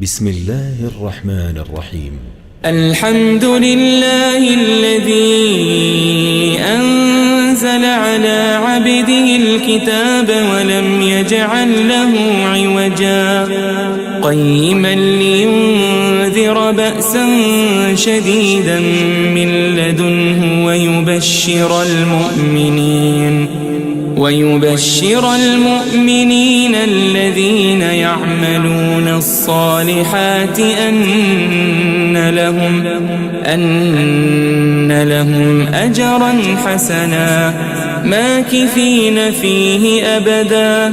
بسم الله الرحمن الرحيم. الحمد لله الذي أنزل على عبده الكتاب ولم يجعل له عوجا قيما لينذر بأسا شديدا من لدنه ويبشر المؤمنين الذين يعملون الصالحات أن لهم أجرا حسنا ماكثين فيه أبدا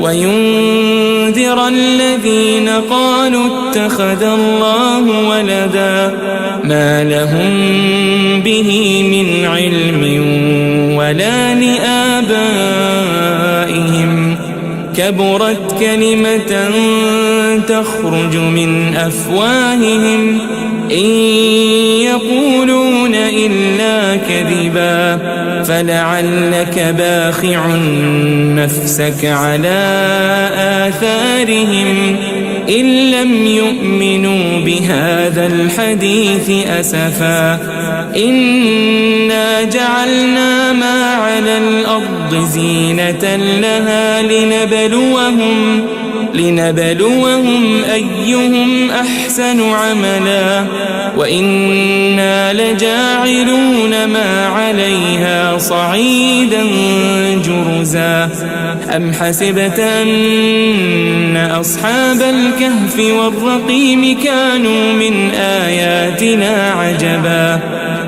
وينذر الذين قالوا اتخذ الله ولدا ما لهم به من علم ولا لآبائهم كبرت كلمة تخرج من أفواههم إن يقولون إلا كذبا فلعلك باخع نفسك على آثارهم إن لم يؤمنوا بهذا الحديث أسفا إنا جعلنا ما على الأرض زينة لها لنبلوهم أيهم أحسن عملا وإنا لجاعلون ما عليها صعيدا جرزا أم حسبت أن أصحاب الكهف والرقيم كانوا من آياتنا عجبا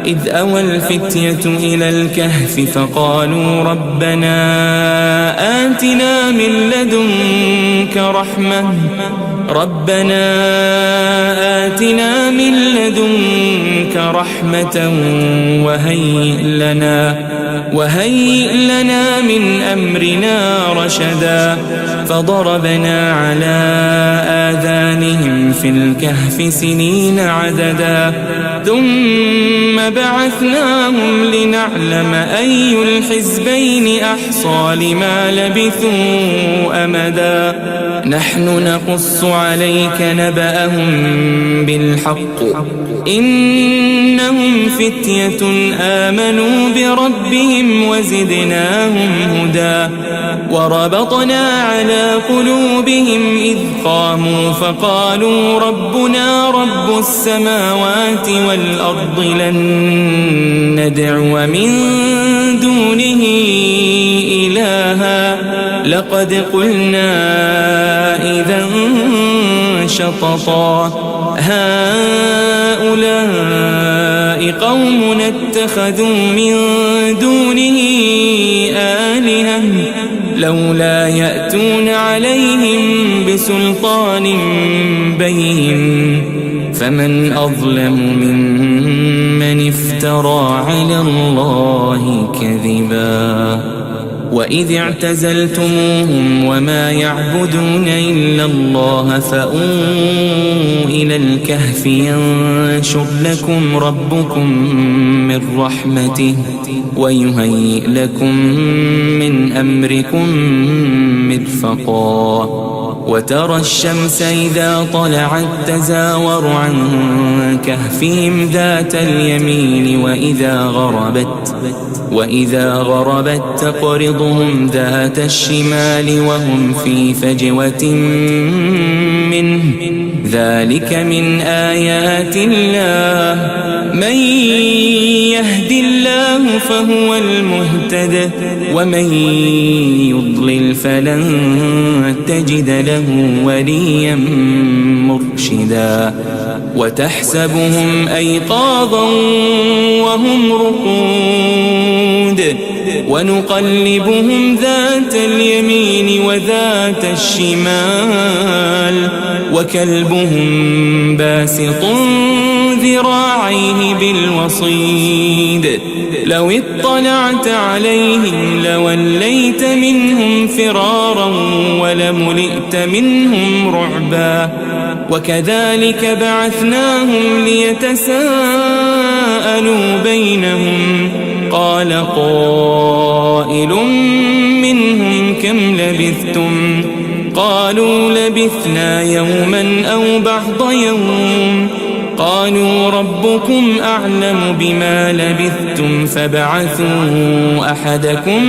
إذ أوى الفتية إلى الكهف فقالوا ربنا آتنا من لدنك رحمة وهيئ لنا من أمرنا رشدا فضربنا على آذانهم في الكهف سنين عددا ثم بعثناهم لنعلم أي الحزبين أحصى لما لبثوا أمدا نحن نقص عليك نبأهم بالحق إنهم فتية آمنوا بربهم وزدناهم هدى وربطنا على قلوبهم إذ قاموا فقالوا ربنا رب السماوات والأرض لن ندعو من دونه إلها لقد قلنا إذا شططا هؤلاء قوم اتخذوا من دونه آلهة لولا يأتون عليهم بسلطان بين فمن أظلم ممن افترى على الله كذبا وإذ اعتزلتموهم وما يعبدون إلا الله فأووا إلى الكهف ينشر لكم ربكم من رحمته ويهيئ لكم من أمركم مرفقا وترى الشمس إذا طلعت تزاور عن كهفهم ذات اليمين وإذا غربت تقرضهم ذات الشمال وهم في فجوة منه ذلك من آيات الله من يهد الله فهو المهتد ومن يضلل فلن تجد له وليا مرشدا وتحسبهم أيقاظا وهم رقود ونقلبهم ذات اليمين وذات الشمال وكلبهم باسط ذراعيه بالوصيد لو اطلعت عليهم لوليت منهم فرارا ولملئت منهم رعبا وكذلك بعثناهم ليتساءلوا بينهم قال قائل منهم كم لبثتم قالوا لبثنا يوما أو بعض يوم قالوا ربكم أعلم بما لبثتم فابعثوا أحدكم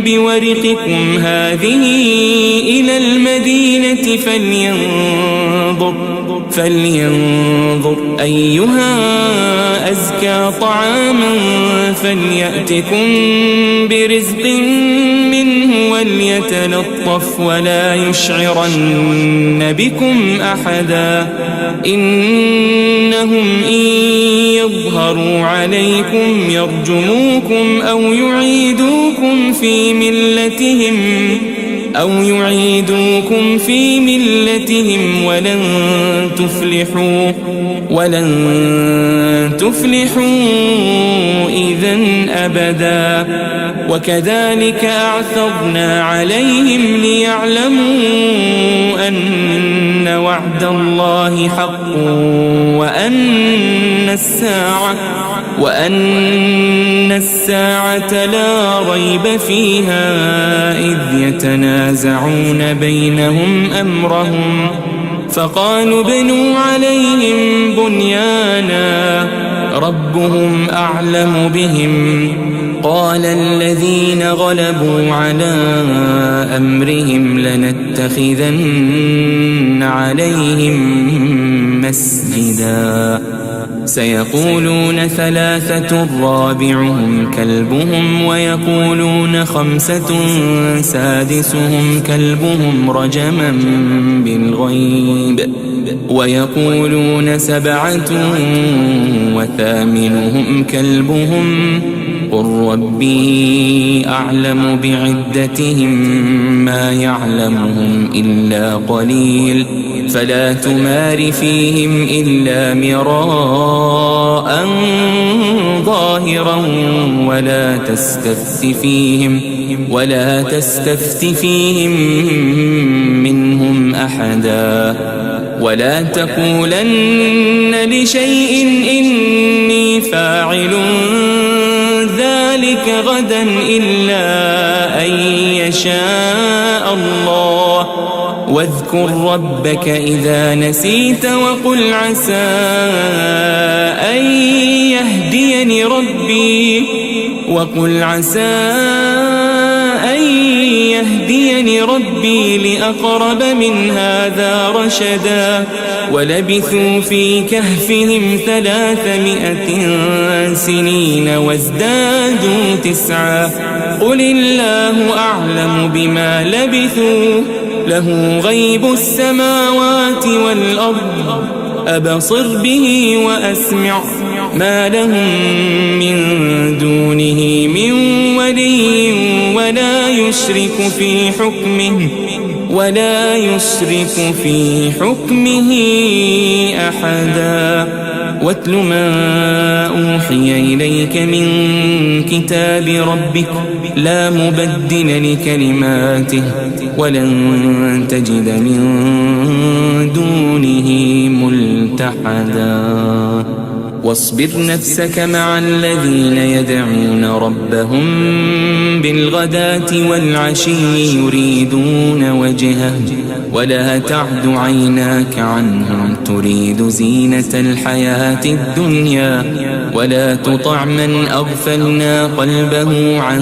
بورقكم هذه إلى المدينة فلينظر أيها أزكى طعاما فليأتكم برزق منه وليتلطف ولا يشعرن بكم أحدا إنهم إن يظهروا عليكم يرجموكم أو يعيدوكم في ملتهم ولن تفلحوا إذن أبدا وكذلك أعثرنا عليهم ليعلموا أن وعد الله حق وأن الساعة لا ريب فيها إذ يتنازعون بينهم أمرهم فقالوا ابنوا عليهم بنيانا ربهم أعلم بهم قال الذين غلبوا على أمرهم لنتخذن عليهم مسجدا سيقولون 3 رابعهم كلبهم ويقولون 5 سادسهم كلبهم رجما بالغيب ويقولون 7 وثامنهم كلبهم قل ربي أعلم بعدتهم ما يعلمهم إلا قليل فلا تمار فيهم إلا مراء ظاهرا ولا تستفت فيهم منهم أحدا ولا تقولن لشيء إني فاعل ذلك غدا إلا أن يشاء الله واذكر ربك إذا نسيت وقل عسى أن يهديني ربي لأقرب من هذا رشدا ولبثوا في كهفهم 300 سنين وازدادوا 9 قل الله أعلم بما لبثوا له غيب السماوات والأرض أبصر به وأسمع ما لهم من دونه من ولي ولا يشرك في حكمه أحدا واتل ما أوحي إليك من كتاب ربك لا مبدل لكلماته ولن تجد من دونه ملتحدا واصبر نفسك مع الذين يدعون ربهم بالغداة والعشي يريدون وجهه ولا تعد عيناك عنهم تريد زينة الحياة الدنيا ولا تطع من أغفلنا قلبه عن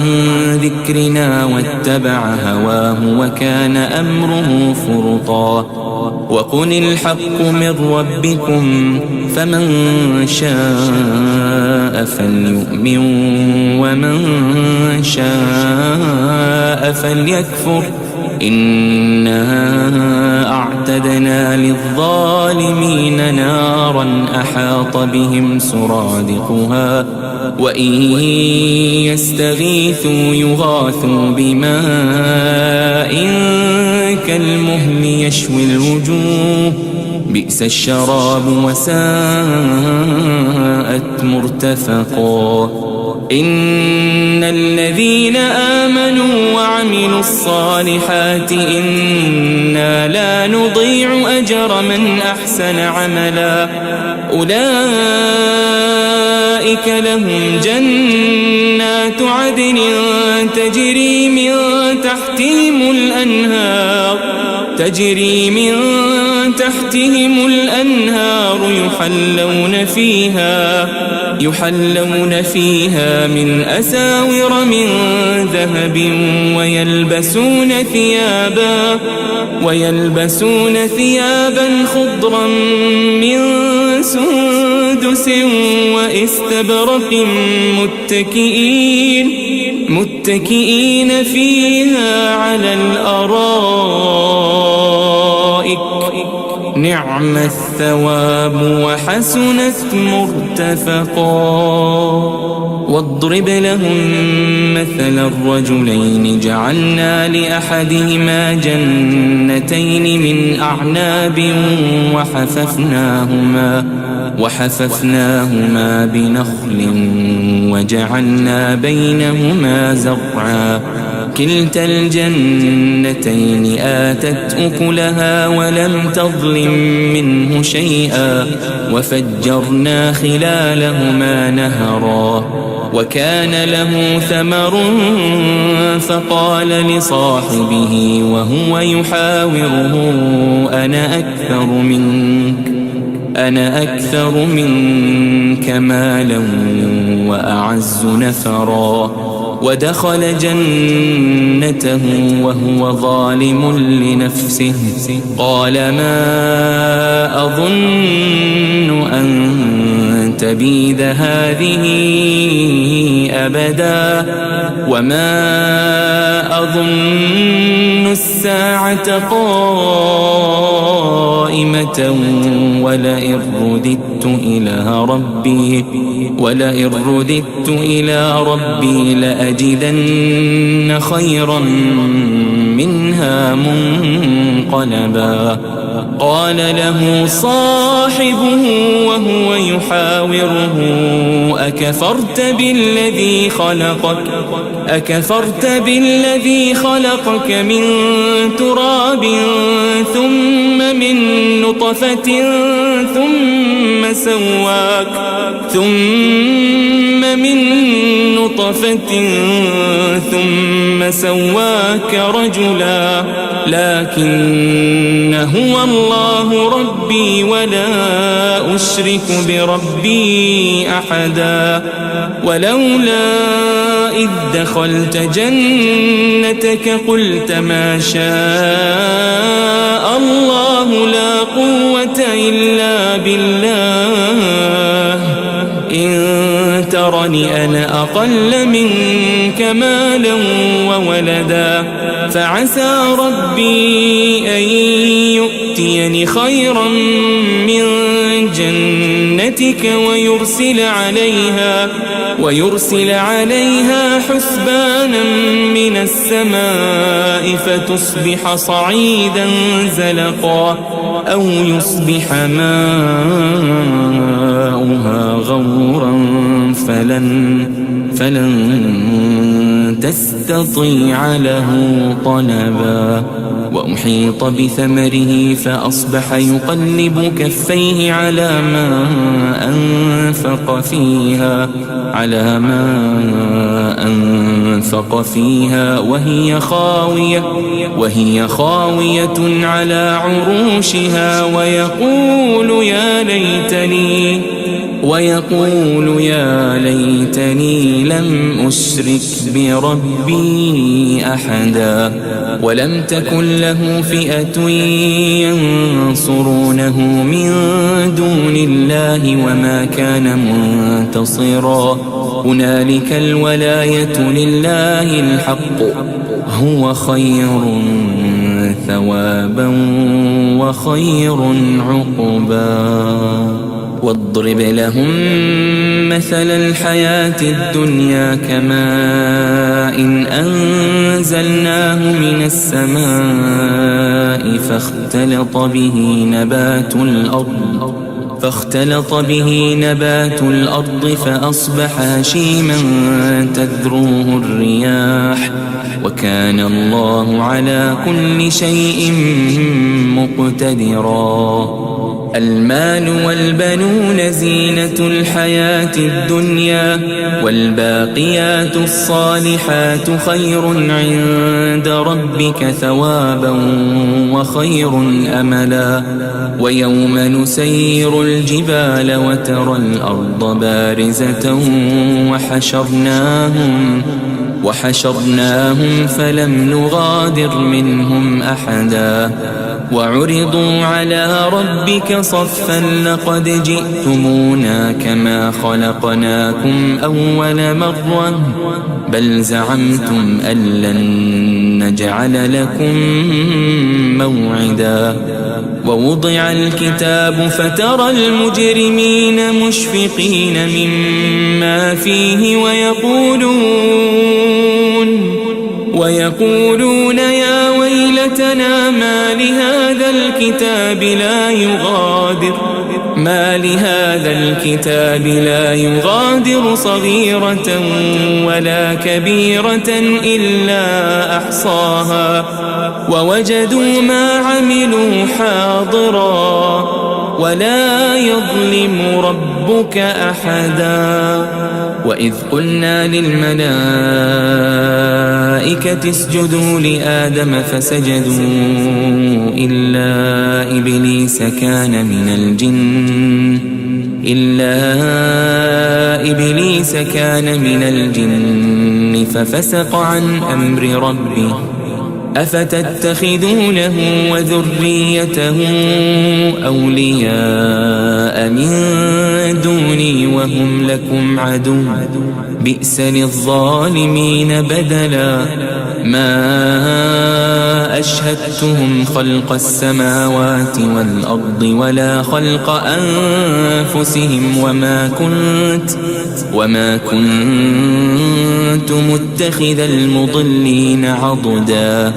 ذكرنا واتبع هواه وكان أمره فرطا وقل الحق من ربكم فمن شاء فليؤمن ومن شاء فليكفر إنا أعتدنا للظالمين نارا أحاط بهم سرادقها وإن يستغيثوا يغاثوا بماء كالمهل يشوي الوجوه بئس الشراب وساءت مرتفقا إن الذين آمنوا وعملوا الصالحات إنا لا نضيع أجر من أحسن عملا أولئك أولئك لهم جنات عدن تجري من تحتهم الأنهار يحلون فيها من أساور من ذهب ويلبسون ثيابا خضرا من سندس وإستبرق متكئين فيها على الأرائك نعم الثواب وحسنت مرتفقا. واضرب لهم مثل الرجلين جعلنا لأحدهما جنتين من أعناب وحففناهما بنخل وجعلنا بينهما زرعا كلتا الجنتين آتت أكلها ولم تظلم منه شيئا وفجرنا خلالهما نهرا وكان له ثمر فقال لصاحبه وهو يحاوره أنا أكثر منك مالا وأعز نفرا ودخل جنته وهو ظالم لنفسه قال ما أظن أن تبيد هذه أبدا وما أظن الساعة قائمة ولئن رددت إلى ربي لأجدن خيرا منها منقلبا. قال له صاحبه وهو يحاوره أكفرت بالذي خلقك من تراب ثم من نطفة ثم سواك رجلا لكن هو الله ربي ولا أشرك بربي أحدا. ولولا إذ دخلت جنتك قلت ما شاء الله لا قوة إلا بالله إن ترني أنا أقل منك مالا وولدا فعسى ربي أن يؤتيني خيرا من جنتك ويرسل عليها حسبانا من السماء فتصبح صعيدا زلقا أو يصبح ماؤها غورا فلن تستطيع له طلبا. وأحيط بثمره فأصبح يقلب كفيه على ما أنفق فيها وهي خاوية على عروشها ويقول يا ليتني لم أشرك بربي أحدا. ولم تكن له فئة ينصرونه من دون الله وما كان منتصرا. هنالك الولاية لله الحق هو خير ثوابا وخير عقبا. واضرب لهم مثل الحياة الدنيا كماء أنزلناه من السماء فاختلط به نبات الأرض فأصبح هشيما تذروه الرياح وكان الله على كل شيء مقتدرا. المال والبنون زينة الحياة الدنيا والباقيات الصالحات خير عند ربك ثوابا وخير أملا ويوم نسير الجبال وترى الأرض بارزة وحشرناهم فلم نغادر منهم أحدا وعرضوا على ربك صفا لقد جئتمونا كما خلقناكم أول مرة بل زعمتم أن لن نجعل لكم موعدا ووضع الكتاب فترى المجرمين مشفقين مما فيه ويقولون يا ويلتنا ما لهذا الكتاب لا يغادر صغيرة ولا كبيرة إلا أحصاها ووجدوا ما عملوا حاضرا ولا يظلم ربك أحدا وإذ قلنا للملائكة اسجدوا لآدم فسجدوا إلا إبليس كان من الجن ففسق عن أمر ربه أفتتخذونه وذريته أولياء من دوني وهم لكم عدو بئس للظالمين بدلا ما أشهدتهم خلق السماوات والأرض ولا خلق أنفسهم وما كنت متخذ المضلين عضدا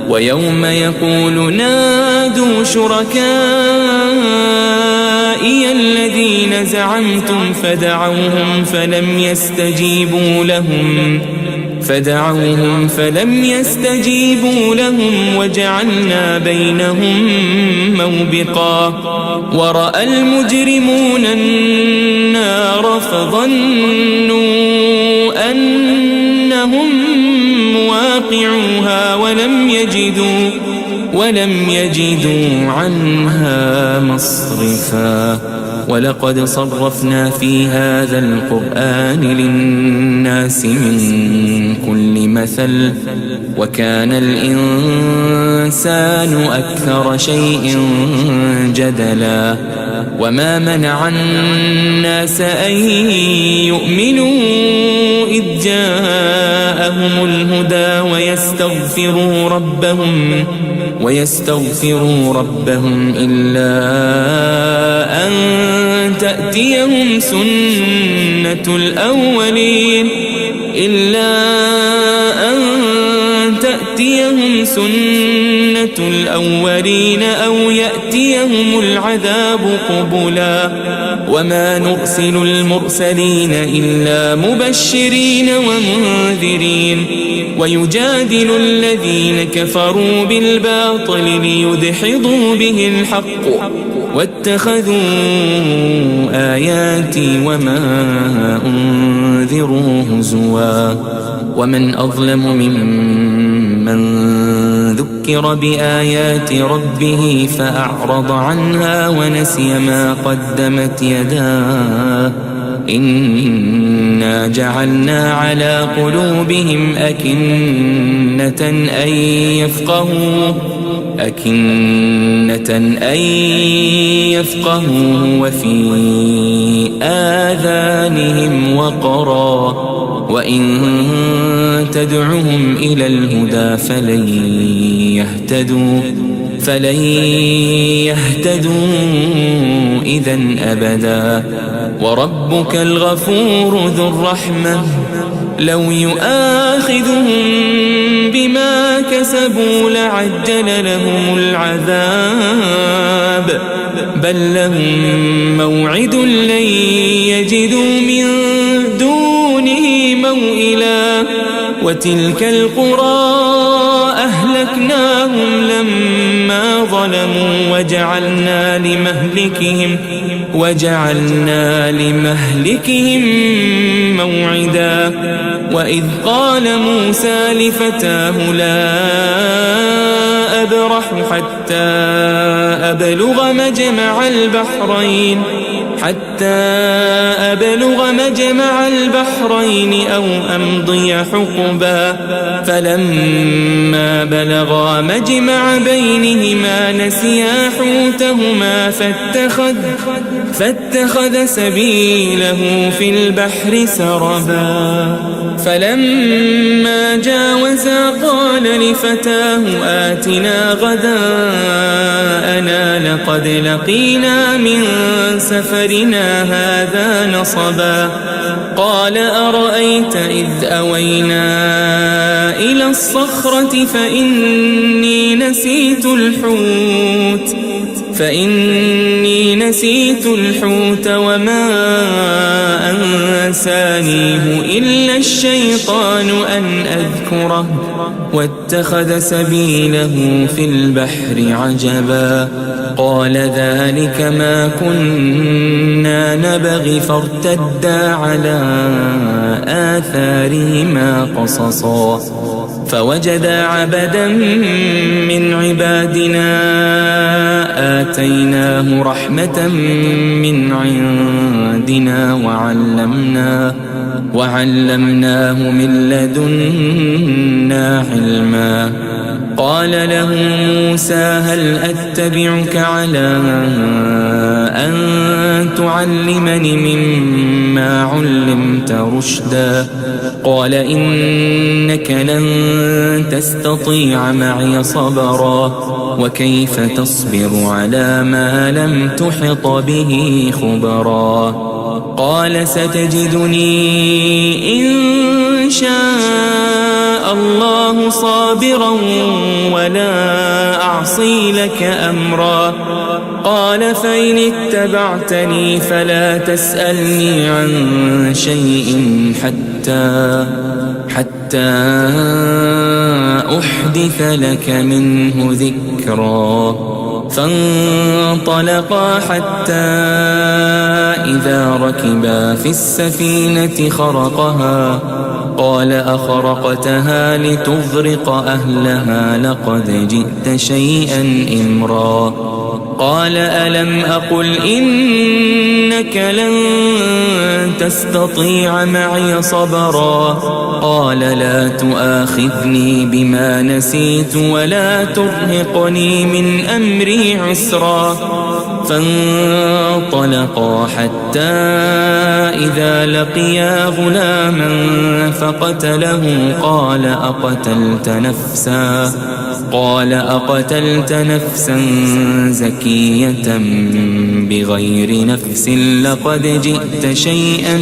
ويوم يقول نادوا شركائي الذين زعمتم فدعوهم فلم يستجيبوا لهم وجعلنا بينهم موبقا ورأى المجرمون النار فظنوا أنهم مواقعوها ولم يجدوا عنها مصرفا ولقد صرفنا في هذا القرآن للناس من كل مثل وكان الإنسان أكثر شيء جدلا وما منع الناس أن يؤمنوا إذ جاءهم الهدى ويستغفروا ربهم إلا أن تأتيهم سنة الأولين أو يأتيهم العذاب قبلا وما نرسل المرسلين إلا مبشرين ومنذرين ويجادل الذين كفروا بالباطل ليدحضوا به الحق واتخذوا آياتي وما أنذروا هزوا ومن أظلم ممن ذكر بآيات ربه فأعرض عنها ونسي ما قدمت يداه إنا جعلنا على قلوبهم أكنة أن يفقهوه وفي آذانهم وقرا وإن تدعهم إلى الهدى فلن يهتدوا إذن أبدا وربك الغفور ذو الرحمة لو يؤاخذهم بما كسبوا لعجل لهم العذاب بل لهم موعد لن يجدوا من دونه موئلا وتلك القرى أهلكناهم لما ظلموا وجعلنا لمهلكهم موعدا وإذ قال موسى لفتاه لا أبرح حتى أبلغ مجمع البحرين أو أمضي حقبا فلما بلغا مجمع بينهما نسيا حوتهما فاتخذ سبيله في البحر سربا فلما جاوزا قال لفتاه آتنا غداءنا لقد لقينا من سفرنا هذا نصبا قال أرأيت إذ أوينا إلى الصخرة فإني نسيت الحوت وما أنسانيه إلا الشيطان أن أذكره واتخذ سبيله في البحر عجبا قال ذلك ما كنا نبغي فارتدا على آثارهما قصصا فوجدا عبدا من عبادنا آتيناه رحمة من عندنا وعلمناه من لدنا علما قال له موسى هل أتبعك على أن تعلمني مما علمت رشدا قال إنك لن تستطيع معي صبرا وكيف تصبر على ما لم تحط به خبرا قال ستجدني إن شاء الله صابرا ولا أعصي لك أمرا قال فإن اتبعتني فلا تسألني عن شيء حتى أحدث لك منه ذكرا فانطلقا حتى إذا ركبا في السفينة خرقها قال أخرقتها لتغرق أهلها لقد جئت شيئا إمرا قال ألم أقل إنك لن تستطيع معي صبرا قال لا تؤاخذني بما نسيت ولا ترهقني من أمري عسرا فانطلقا حتى إذا لقيا غلاما فقتله قال أقتلت نفسا زكية بغير نفس لقد جئت شيئا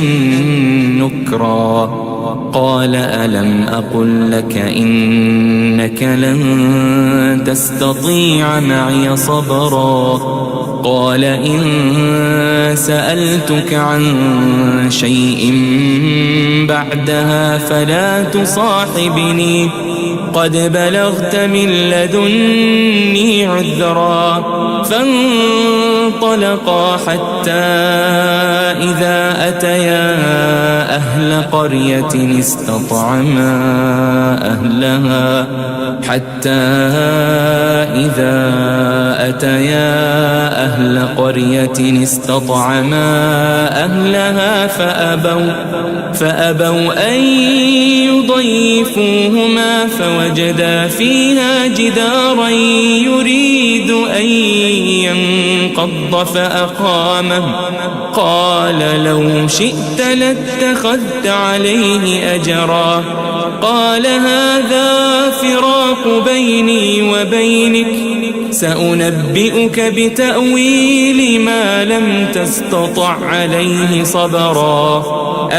نكرا قال ألم أقل لك إنك لن تستطيع معي صبرا قال إن سألتك عن شيء بعدها فلا تصاحبني قد بلغت من لدني عذرا فانطلقا حتى إذا أتيا أهل قرية استطعما أهلها فأبوا أن يضيفوهما فوجدا فيها جدارا يريد أن ينقض فأقامه قال لو شئت لاتخذت عليه أجرا قال هذا فراق بيني وبينك سأنبئك بتأويل ما لم تستطع عليه صبرا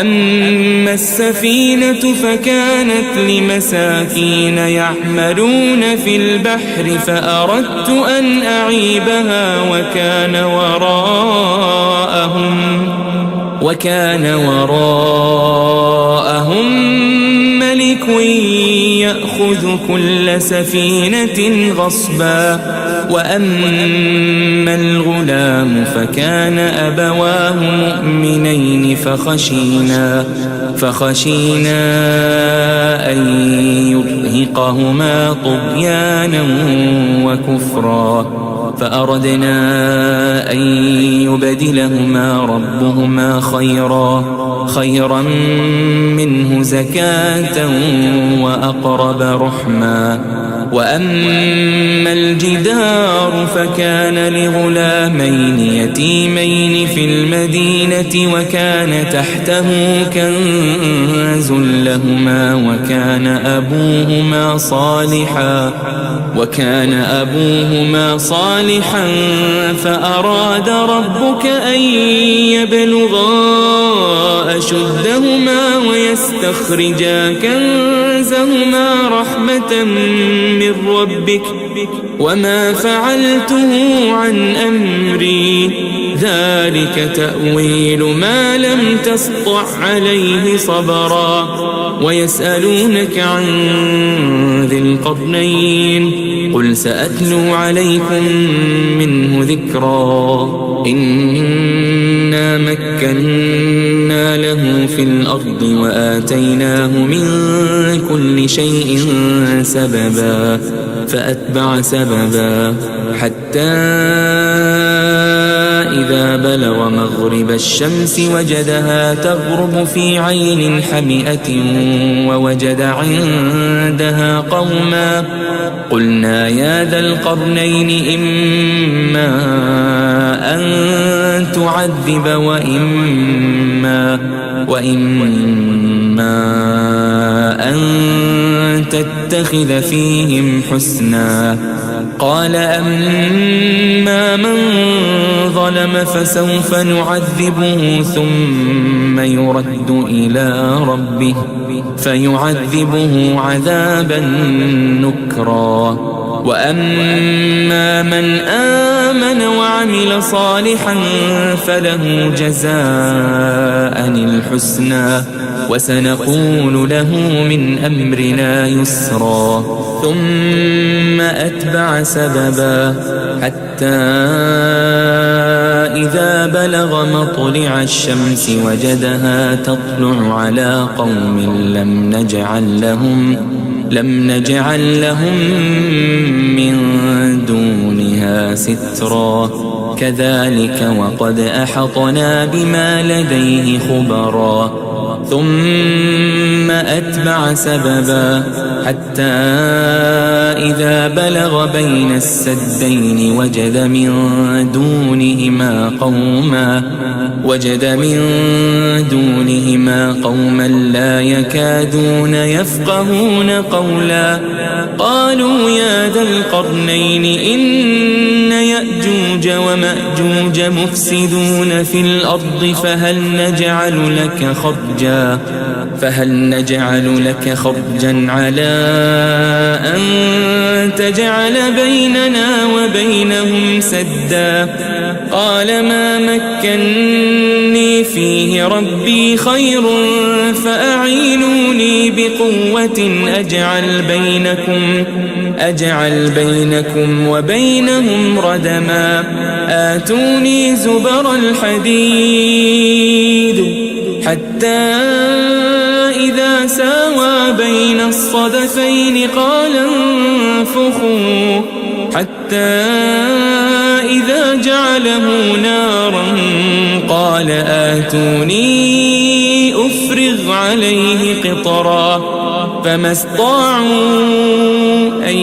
أما السفينة فكانت لمساكين يعملون في البحر فأردت أن أعيبها وكان وراءهم ملك يأخذ كل سفينة غصبا وأما الغلام فكان أبواه مؤمنين فخشينا أن يرهقهما طغيانا وكفرا فأردنا أن يبدلهما ربهما خيرا منه زكاة وأقرب رحما. وأما الجدار فكان لغلامين يتيمين في المدينة وكان تحته كنز لهما وكان أبوهما صالحا فأراد ربك أن يبلغا أشدهما ويستخرجا كنزهما رحمة من ربك وما فعلته عن أمري ذلك تأويل ما لم تسطع عليه صبرا. ويسألونك عن ذي القرنين قل سأتلو عليكم منه ذكرا. إنا مكنا له في الأرض وآتيناه من كل شيء سببا فأتبع سببا حتى إذا بلغ مغرب الشمس وجدها تغرب في عين حمئة ووجد عندها قوما قلنا يا ذا القرنين إما أن تعذب وإما أن تتخذ فيهم حسنا. قال أما من ظلم فسوف نعذبه ثم يرد إلى ربه فيعذبه عذابا نكرا. وأما من آمن وعمل صالحا فله جزاء الحسنى وسنقول له من أمرنا يسرا. ثم أتبع سببا حتى إذا بلغ مطلع الشمس وجدها تطلع على قوم لم نجعل لهم من دونها سترا. كذلك وقد أحطنا بما لديه خبرا. ثم أتبع سببا حتى إذا بلغ بين السدين وجد من دونهما قوما لا يكادون يفقهون قولا. قالوا يا ذا القرنين إن يأجوج ومأجوج مفسدون في الأرض فهل نجعل لك خرجا على أن تجعل بيننا وبينهم سدا. قال ما مكني فيه ربي خير فأعينوني بقوة أجعل بينكم وبينهم ردما. آتوني زبر الحديد حتى إذا ساوى بين الصدفين قال انفخوا حتى إذا جعله نارا قال آتوني أفرغ عليه قطرا. فما استطاعوا أن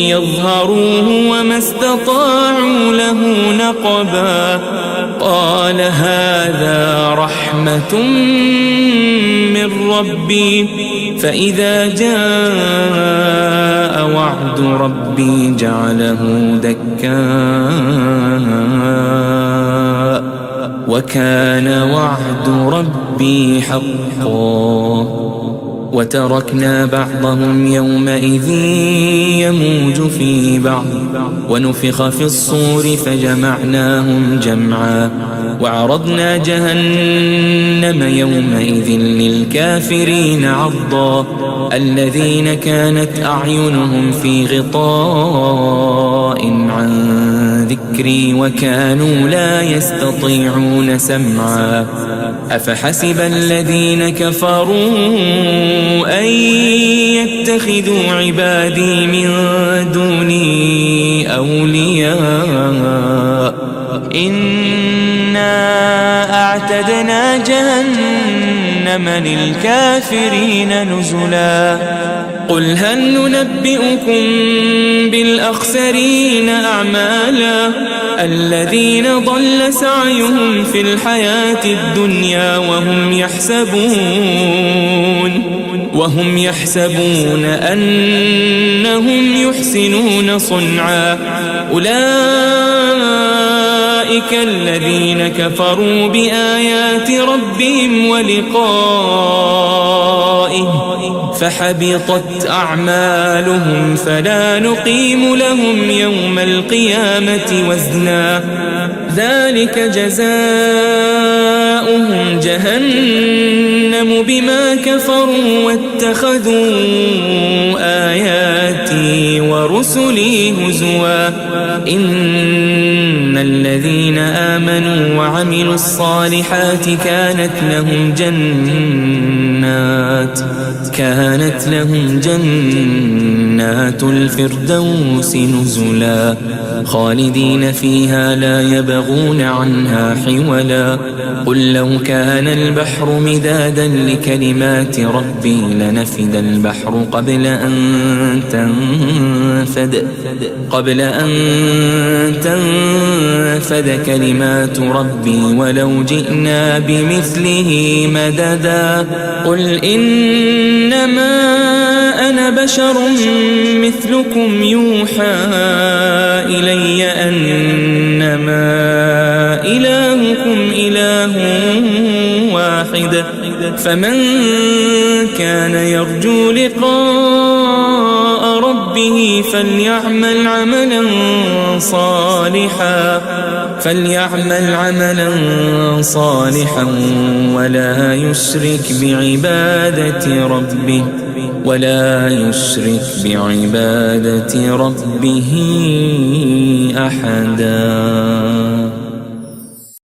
يظهروه وما استطاعوا له نقبا. قال هذا رحمة من ربي فإذا جاء وعد ربي جعله دكاء وكان وعد ربي حقا. وتركنا بعضهم يومئذ يموج في بعض ونفخ في الصور فجمعناهم جمعا. وعرضنا جهنم يومئذ للكافرين عرضا. الذين كانت أعينهم في غطاء عن ذكري وكانوا لا يستطيعون سمعا أفحسب الذين كفروا أن يتخذوا عبادي من دوني أولياء إنا أعتدنا جهنم للكافرين نزلا قل هل ننبئكم بالأخسرين أعمالا الذين ضل سعيهم في الحياة الدنيا وهم يحسبون أنهم يحسنون صنعا أولئك الذين كفروا بآيات ربهم ولقائه فحبطت أعمالهم فلا نقيم لهم يوم القيامة وزنا ذلك جزاؤهم جهنم بما كفروا واتخذوا آياتي ورسلي هزوا إن الذين آمنوا وعملوا الصالحات كانت لهم جنات الفردوس نزلا خالدين فيها لا يبغون عنها حولا قل لو كان البحر مدادا لكلمات ربي لنفد البحر قبل أن تنفد كلمات ربي ولو جئنا بمثله مددا قل إنما أنا بشر مثلكم يوحى إلي أنما إلهكم إله واحد فمن كان يرجو لقاء ربه فليعمل عملا صالحا ولا يشرك بعبادة ربه أحدا.